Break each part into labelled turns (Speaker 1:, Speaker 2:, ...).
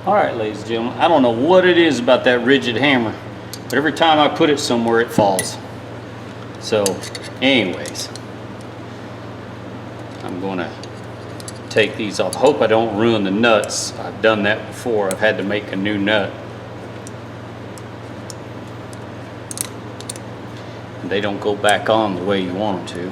Speaker 1: Alright, ladies and gentlemen, I don't know what it is about that rigid hammer, but every time I put it somewhere it falls. So anyways, I'm going to take these off. Hope I don't ruin the nuts. I've done that before. I've had to make a new nut. And they don't go back on the way you want them to.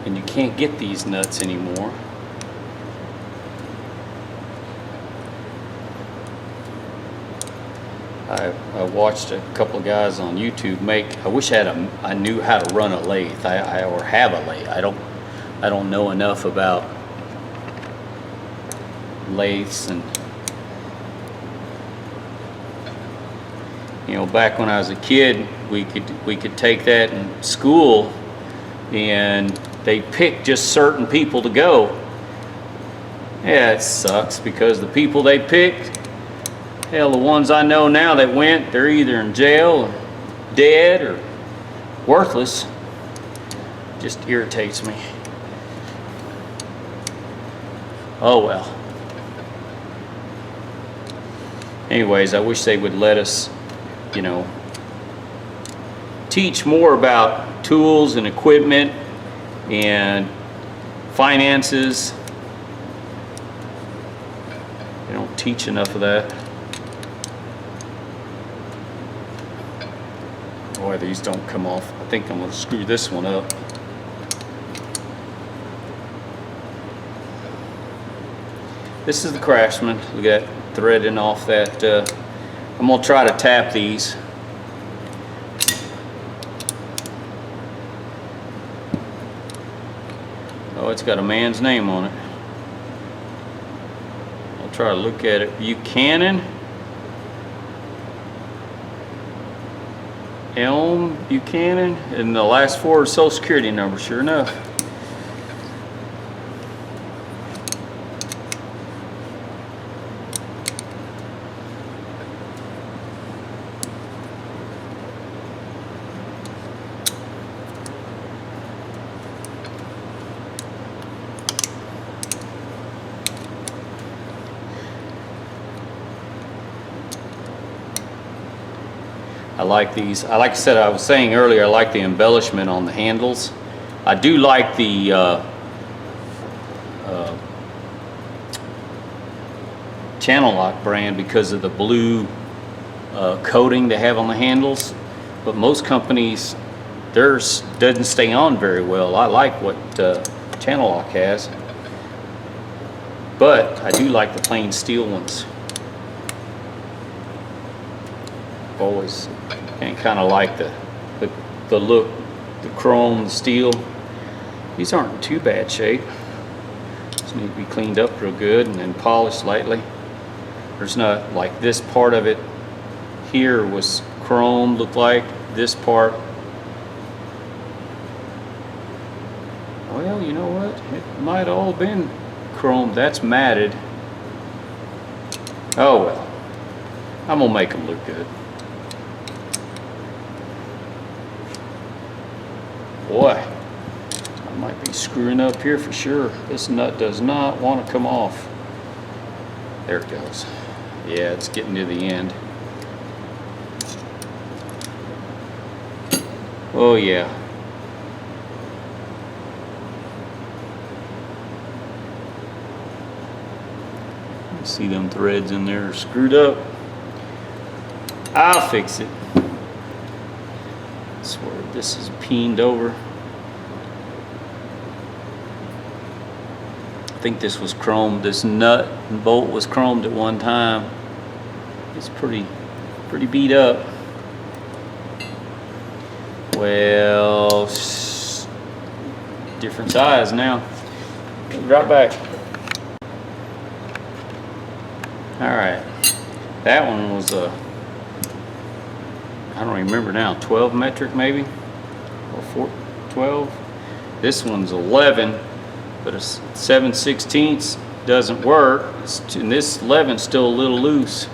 Speaker 1: And you can't get these nuts anymore. I watched a couple of guys on YouTube make. I wish I knew how to run a lathe. Or have a lathe. I don't know enough about lathes, and you know, back when I was a kid, we could take that in school, and they pick just certain people to go. Yeah, it sucks because the people they picked, hell, the ones I know now that went, they're either in jail or dead or worthless. Just irritates me. Oh well. Anyways, I wish they would let us, you know, teach more about tools and equipment and finances. They don't teach enough of that. Boy, these don't come off. I think I'm going to screw this one up. This is the Craftsman. We got threading off that. I'm going to try to tap these. Oh, it's got a man's name on it. I'll try to look at it. Buchanan. Elm Buchanan. And the last four is Social Security number, sure enough. I like these. Like I said, I was saying earlier, I like the embellishment on the handles. I do like the Channel Lock brand because of the blue coating they have on the handles. But most companies, theirs doesn't stay on very well. I like what Channel Lock has. But I do like the plain steel ones. Always kind of like the look, the chrome, the steel. These aren't in too bad shape. Just need to be cleaned up real good and then polished lightly. There's not like this part of it here was chrome, looked like this part. Well, you know what? It might all been chrome. That's matted. Oh well. I'm gonna make them look good. Boy, I might be screwing up here for sure. This nut does not want to come off. There it goes. Yeah, it's getting to the end. Oh yeah. See them threads in there screwed up. I'll fix it. I swear this is peened over. I think this was chromed. This nut and bolt was chromed at one time. It's pretty beat up. Well, different size now. Drop back. All right, that one was a, I don't remember now, 12 metric maybe, or 12. This one's 11, but a 7/16 doesn't work, and this 11's still a little loose.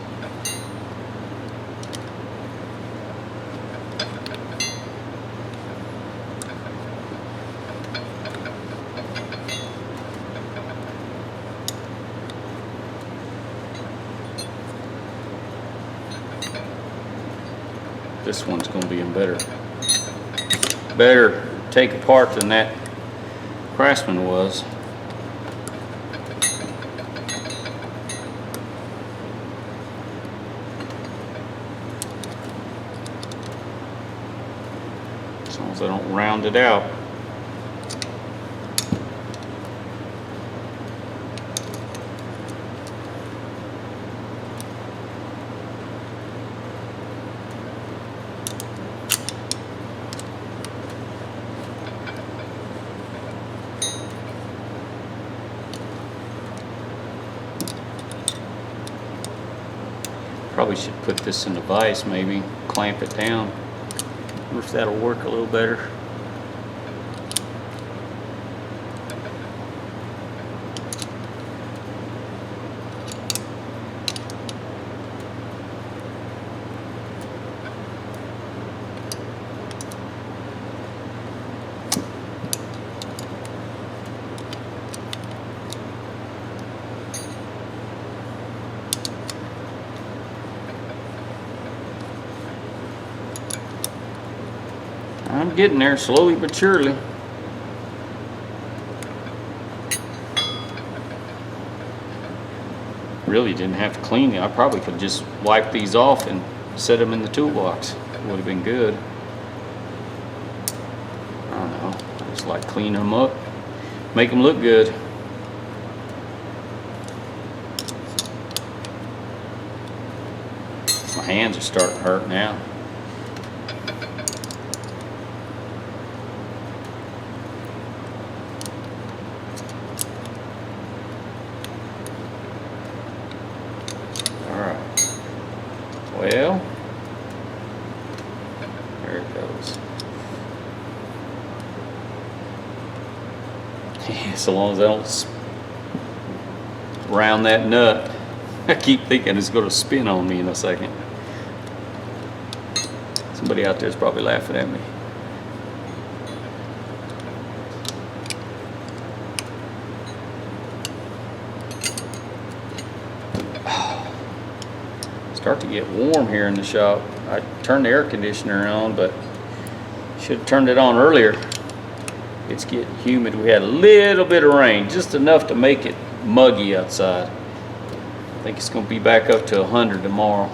Speaker 1: this one's going to be in better take apart than that Craftsman was. As long as I don't round it out. Probably should put this in the vise, maybe clamp it down. Wonder if that'll work a little better. I'm getting there slowly but surely. Really didn't have to clean it. I probably could just wipe these off and set them in the toolbox. It would have been good. I don't know. I just like cleaning them up, make them look good. My hands are starting to hurt now. Well, there it goes. So long as I don't round that nut, I keep thinking it's going to spin on me in a second. Somebody out there is probably laughing at me. Start to get warm here in the shop. I turned the air conditioner on, but should have turned it on earlier. It's getting humid. We had a little bit of rain, just enough to make it muggy outside. I think it's going to be back up to 100 tomorrow.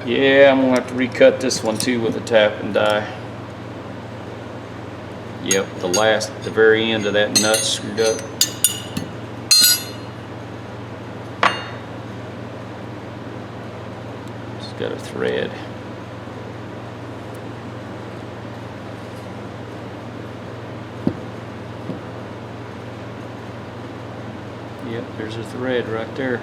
Speaker 1: Yeah, I'm gonna have to recut this one too with a tap and die. Yep, the very end of that nut screwed up. Just got a thread. Yep, there's a thread right there.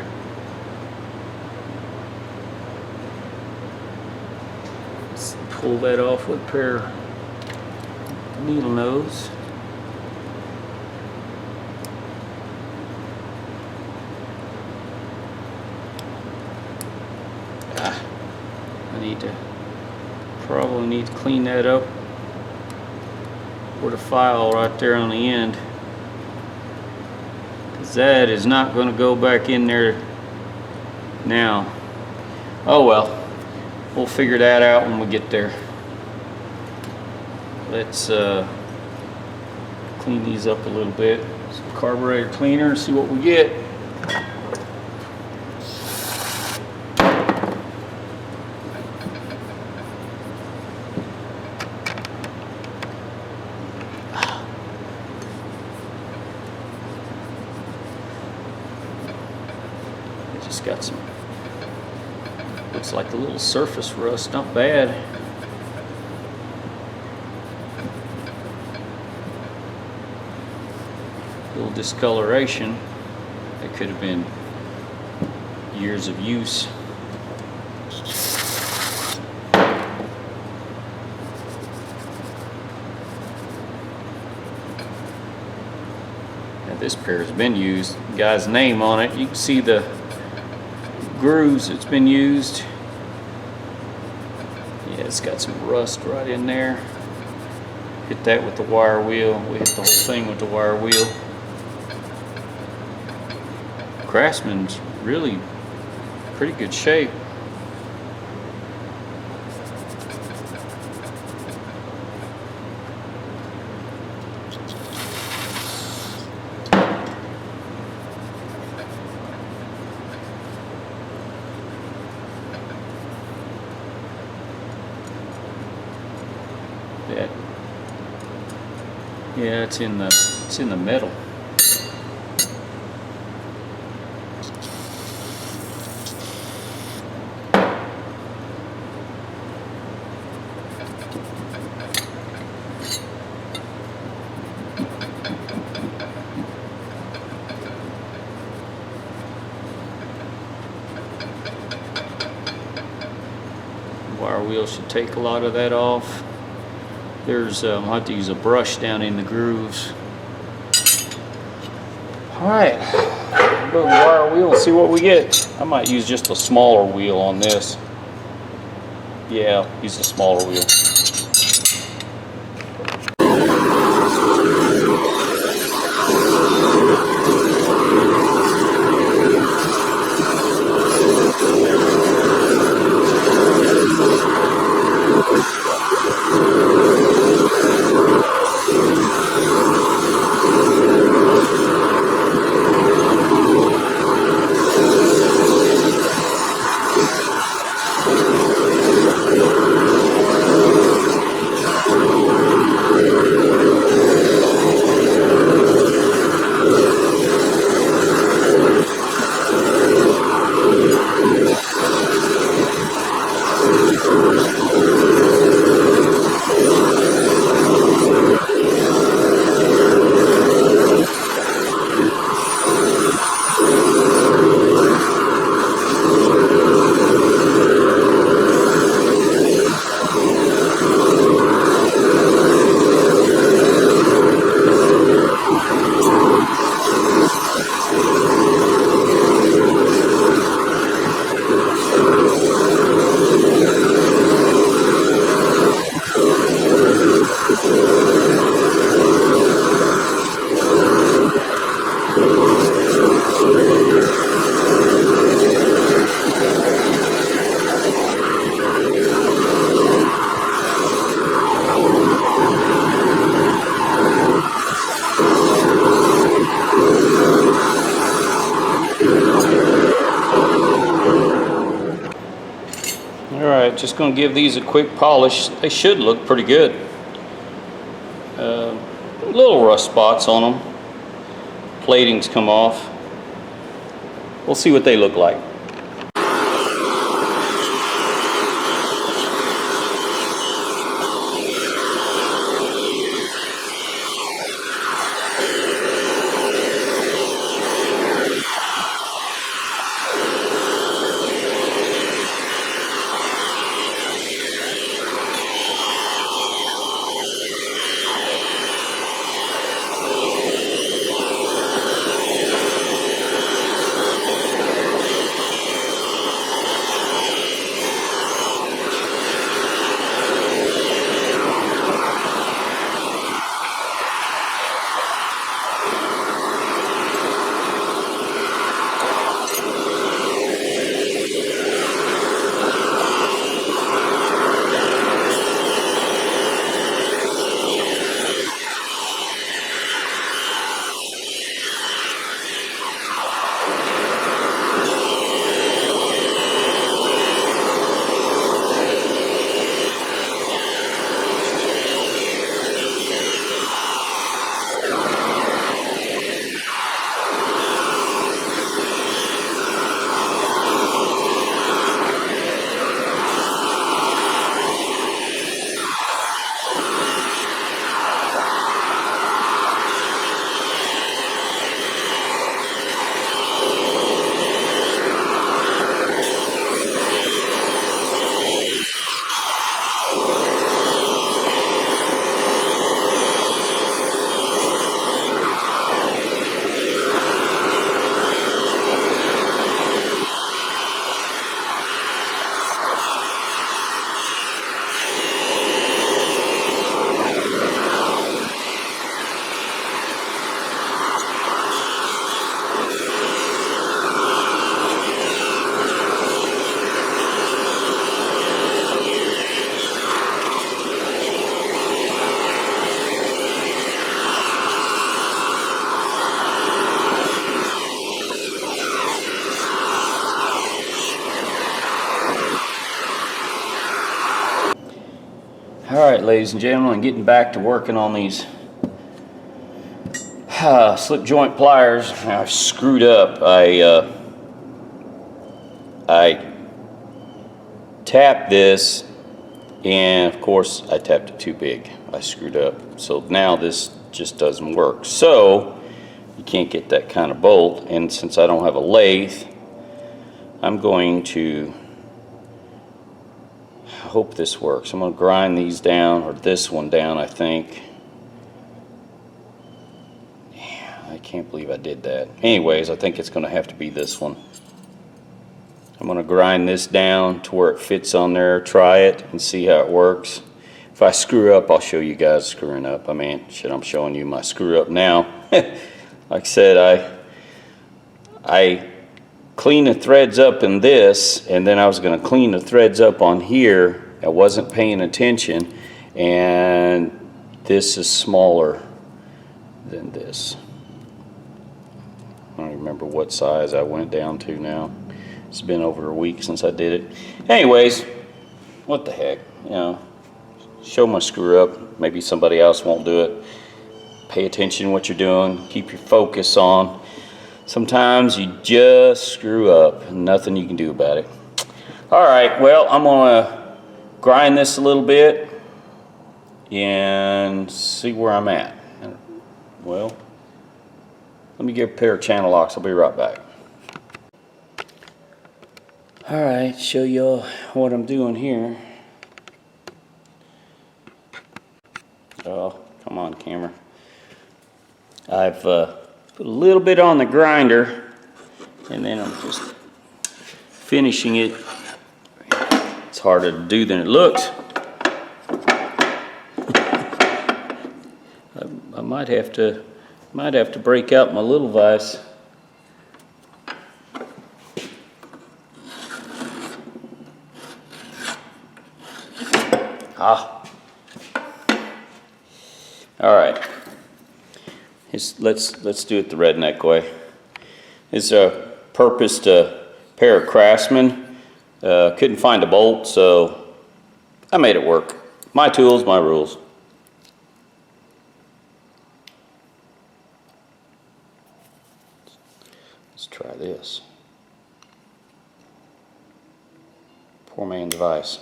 Speaker 1: Pull that off with a pair of needle nose. Probably need to clean that up. Put a file right there on the end, because that is not going to go back in there now. Oh well. We'll figure that out when we get there. Let's clean these up a little bit. Some carburetor cleaner and see what we get. I just got some. Looks like a little surface rust, not bad. A little discoloration. That could have been years of use. Now this pair has been used. The guy's name on it. You can see the grooves it's been used. Yeah, it's got some rust right in there. Hit that with the wire wheel. We hit the whole thing with the wire wheel. Craftsman's really pretty good shape. That, yeah, it's in the metal. Wire wheel should take a lot of that off. There's, I'll have to use a brush down in the grooves. Alright, go to the wire wheel and see what we get. I might use just a smaller wheel on this. Yeah, use a smaller wheel. Alright, just going to give these a quick polish. They should look pretty good. Little rust spots on them. Plating's come off. We'll see what they look like. ladies and gentlemen, getting back to working on these slip joint pliers. I screwed up. I tapped this, and of course I tapped it too big. I screwed up. So now this just doesn't work. So you can't get that kind of bolt, and since I don't have a lathe, I'm going to, I hope this works. I'm going to grind these down, or this one down, I think. Yeah, I can't believe I did that. Anyways, I think it's going to have to be this one. I'm going to grind this down to where it fits on there, try it, and see how it works. If I screw up, I'll show you guys screwing up. I mean, shit, I'm showing you my screw up now. Like I said, I clean the threads up in this, and then I was going to clean the threads up on here. I wasn't paying attention, and this is smaller than this. I don't remember what size I went down to now. It's been over a week since I did it. Anyways, what the heck, you know, show my screw up. Maybe somebody else won't do it. Pay attention to what you're doing. Keep your focus on. Sometimes you just screw up and nothing you can do about it. All right, well, I'm gonna grind this a little bit and see where I'm at. Well, let me get a pair of channel locks. I'll be right back. All right, show y'all what I'm doing here. Oh, come on, camera. I've put a little bit on the grinder, and then I'm just finishing it. It's harder to do than it looks. I might have to break out my little vise. All right. Let's do it the redneck way. It's a purposed pair of Craftsman. Couldn't find a bolt, so I made it work. My tools, my rules. Let's try this. Poor man's device.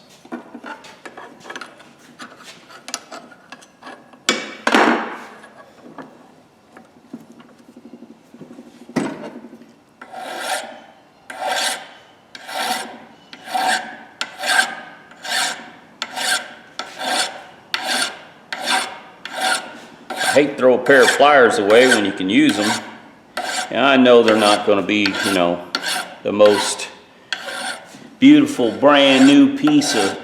Speaker 1: I hate to throw a pair of pliers away when you can use them. And I know they're not going to be, you know, the most beautiful brand new piece of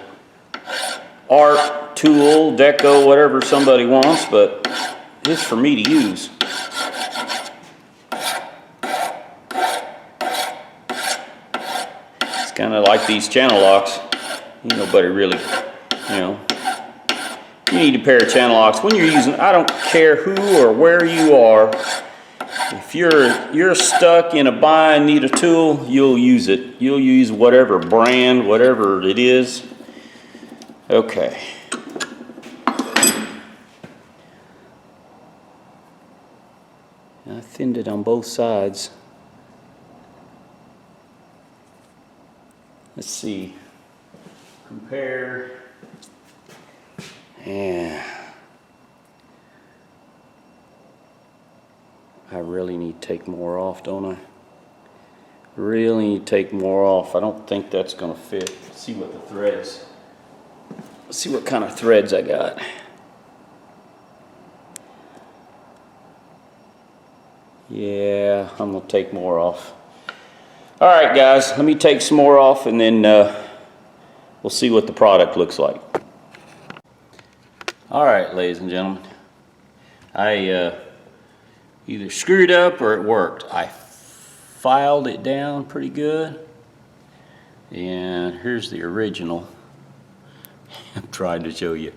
Speaker 1: art, tool, deco, whatever somebody wants, but it's for me to use. It's kind of like these channel locks. Ain't nobody really, you know. You need a pair of channel locks when you're using. I don't care who or where you are. If you're stuck in a bind, need a tool, you'll use it. You'll use whatever brand, whatever it is. Okay. I thinned it on both sides. Let's see. Compare. Yeah. I really need to take more off, don't I? Really need to take more off. I don't think that's gonna fit. Let's see what the threads. Let's see what kind of threads I got. Yeah, I'm gonna take more off. All right, guys, let me take some more off, and then we'll see what the product looks like. All right, ladies and gentlemen, I either screwed up or it worked. I filed it down pretty good, and here's the original. I'm trying to show you.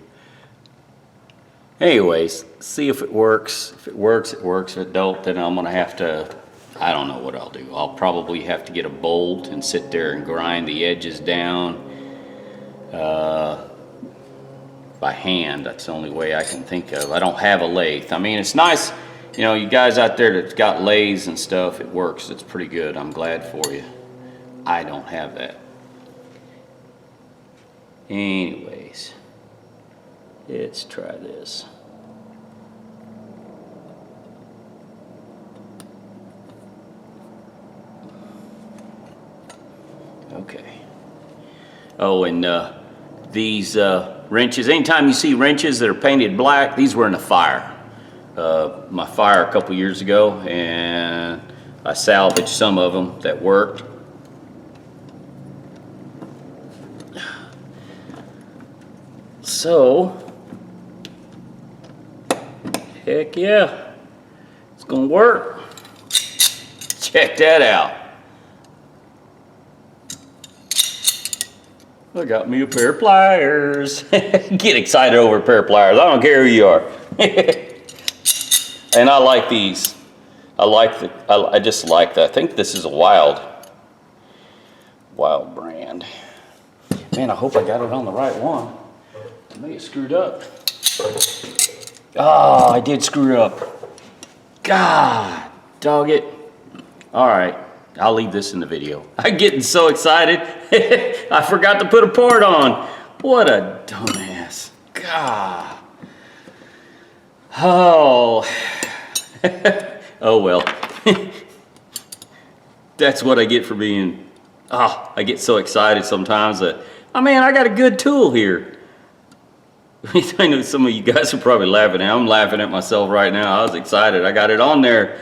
Speaker 1: Anyways, see if it works. If it works, it works. If it don't, then I'm gonna have to, I don't know what I'll do. I'll probably have to get a bolt and sit there and grind the edges down. by hand. That's the only way I can think of. I don't have a lathe. I mean, it's nice, you know, you guys out there that's got lathes and stuff, it works. It's pretty good. I'm glad for you. I don't have that. Anyways, let's try this. Okay. Oh, and these wrenches, anytime you see wrenches that are painted black, these were in a fire. My fire a couple years ago, and I salvaged some of them that worked. So, heck yeah, it's gonna work. Check that out. I got me a pair of pliers. Get excited over a pair of pliers. I don't care who you are. And I like these. I just like that. I think this is a Wilde brand. Man, I hope I got it on the right one. I may have screwed up. Oh, I did screw up. God, dog it. All right. I'll leave this in the video. I'm getting so excited. I forgot to put a part on. What a dumbass. God. Oh. Oh well. That's what I get for being, I get so excited sometimes that, oh man, I got a good tool here. I know some of you guys are probably laughing at. I'm laughing at myself right now. I was excited. I got it on there.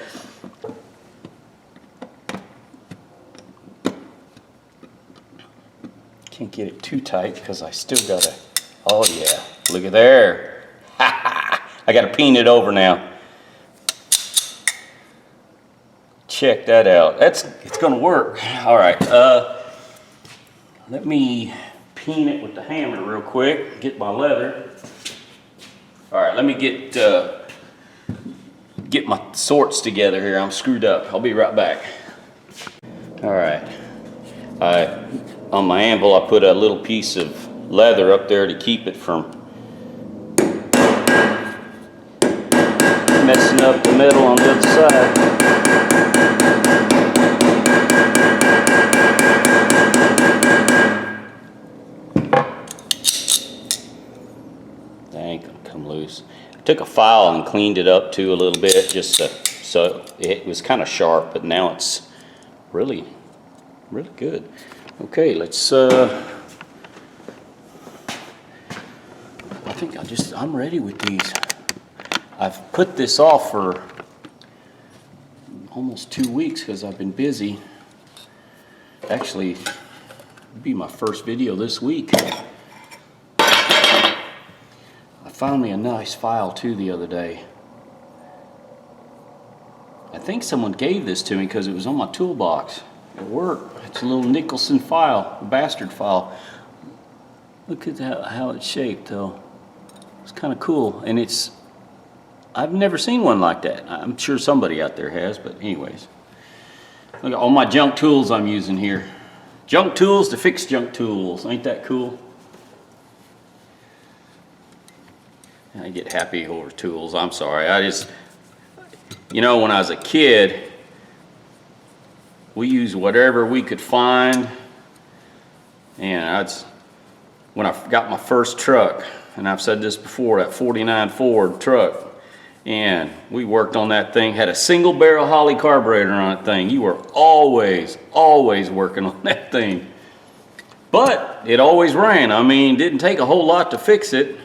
Speaker 1: Can't get it too tight because I still gotta, oh yeah, look at there. I gotta peen it over now. Check that out. It's gonna work. All right, let me peen it with the hammer real quick, get my leather. All right, let me get my sorts together here. I'm screwed up. I'll be right back. All right, on my anvil, I put a little piece of leather up there to keep it from messing up the metal on the other side. That ain't gonna come loose. I took a file and cleaned it up too a little bit, just so it was kind of sharp, but now it's really good. Okay, let's, I think I'm ready with these. I've put this off for almost 2 weeks because I've been busy. Actually, it'll be my first video this week. I found me a nice file too the other day. I think someone gave this to me because it was on my toolbox at work. It's a little Nicholson file, a bastard file. Look at how it's shaped though. It's kind of cool, and I've never seen one like that. I'm sure somebody out there has, but anyways. Look at all my junk tools I'm using here. Junk tools to fix junk tools. Ain't that cool? I get happy over tools. I'm sorry. You know, when I was a kid, we used whatever we could find. And when I got my first truck, and I've said this before, that 49 Ford truck, and we worked on that thing, had a single barrel Holley carburetor on that thing. You were always working on that thing. But it always ran. I mean, didn't take a whole lot to fix it.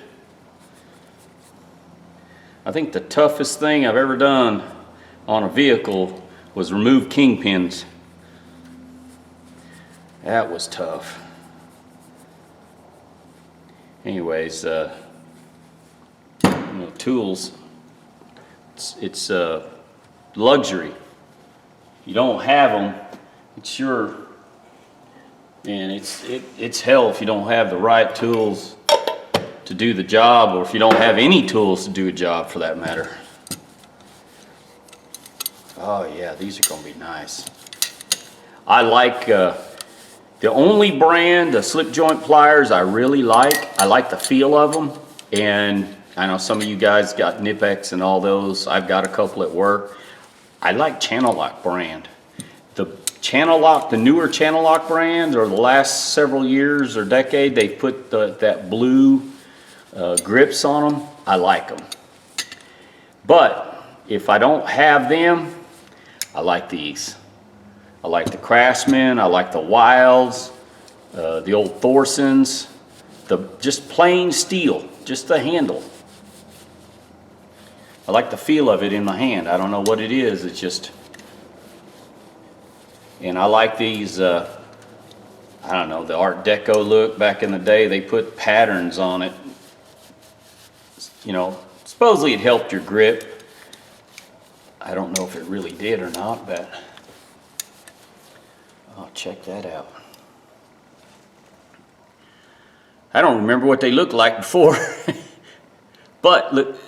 Speaker 1: I think the toughest thing I've ever done on a vehicle was remove kingpins. That was tough. Anyways, you know, tools, it's luxury. You don't have them, it's your, and it's hell if you don't have the right tools to do the job, or if you don't have any tools to do a job for that matter. Oh yeah, these are gonna be nice. I like the only brand of slip joint pliers I really like. I like the feel of them. And I know some of you guys got Nipex and all those. I've got a couple at work. I like Channel Lock brand. The Channel Lock, the newer Channel Lock brand, or the last several years or decade, they put that blue grips on them. I like them. But if I don't have them, I like these. I like the Craftsman, I like the Wildes, the old Thorsons, just plain steel, just the handle. I like the feel of it in my hand. I don't know what it is, it's just, and I like these, I don't know, the Art Deco look. Back in the day, they put patterns on it. You know, supposedly it helped your grip. I don't know if it really did or not, but oh, check that out. I don't remember what they looked like before. But look,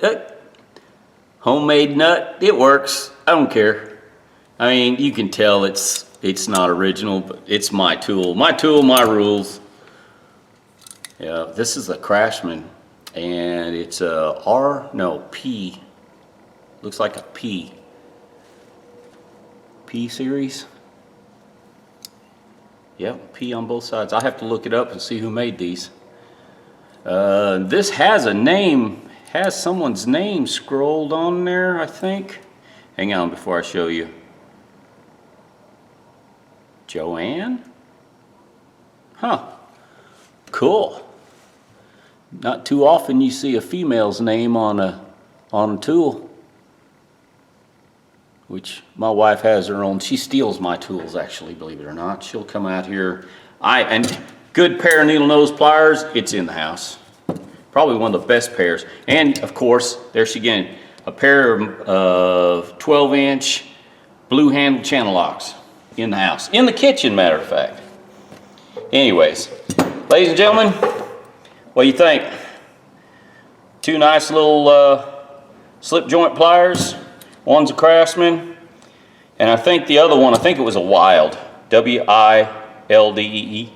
Speaker 1: homemade nut, it works. I don't care. I mean, you can tell it's not original, but it's my tool. My tool, my rules. Yeah, this is a Craftsman, and it's a P. Looks like a P. P series. Yep, P on both sides. I have to look it up and see who made these. This has a name, has someone's name scrolled on there, I think. Hang on before I show you. Joanne? Huh. Cool. Not too often you see a female's name on a tool. Which my wife has her own. She steals my tools, actually, believe it or not. She'll come out here. And good pair of needle nose pliers, it's in the house. Probably one of the best pairs. And of course, there she again, a pair of 12-inch blue handle channel locks in the house. In the kitchen, matter of fact. Anyways, ladies and gentlemen, what do you think? Two nice little slip joint pliers. One's a Craftsman, and I think the other one, I think it was a Wilde, W-I-L-D-E-E.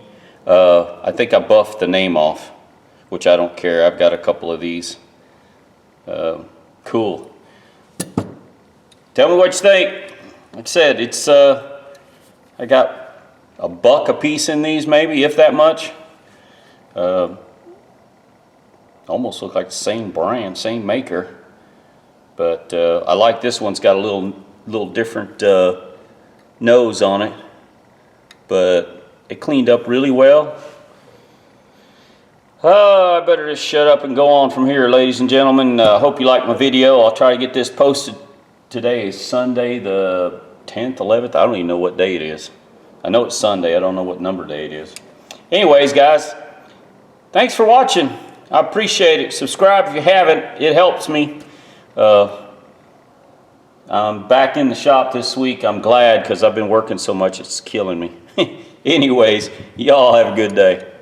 Speaker 1: I think I buffed the name off, which I don't care. I've got a couple of these. Cool. Tell me what you think. Like I said, it's I got $1 a piece in these, maybe, if that much. Almost look like the same brand, same maker. But I like this one's got a little different nose on it, but it cleaned up really well. I better just shut up and go on from here, ladies and gentlemen. Hope you liked my video. I'll try to get this posted. Today is Sunday the 10th, 11th. I don't even know what day it is. I know it's Sunday. I don't know what number day it is. Anyways, guys, thanks for watching. I appreciate it. Subscribe if you haven't. It helps me. I'm back in the shop this week. I'm glad because I've been working so much it's killing me. Anyways, y'all have a good day.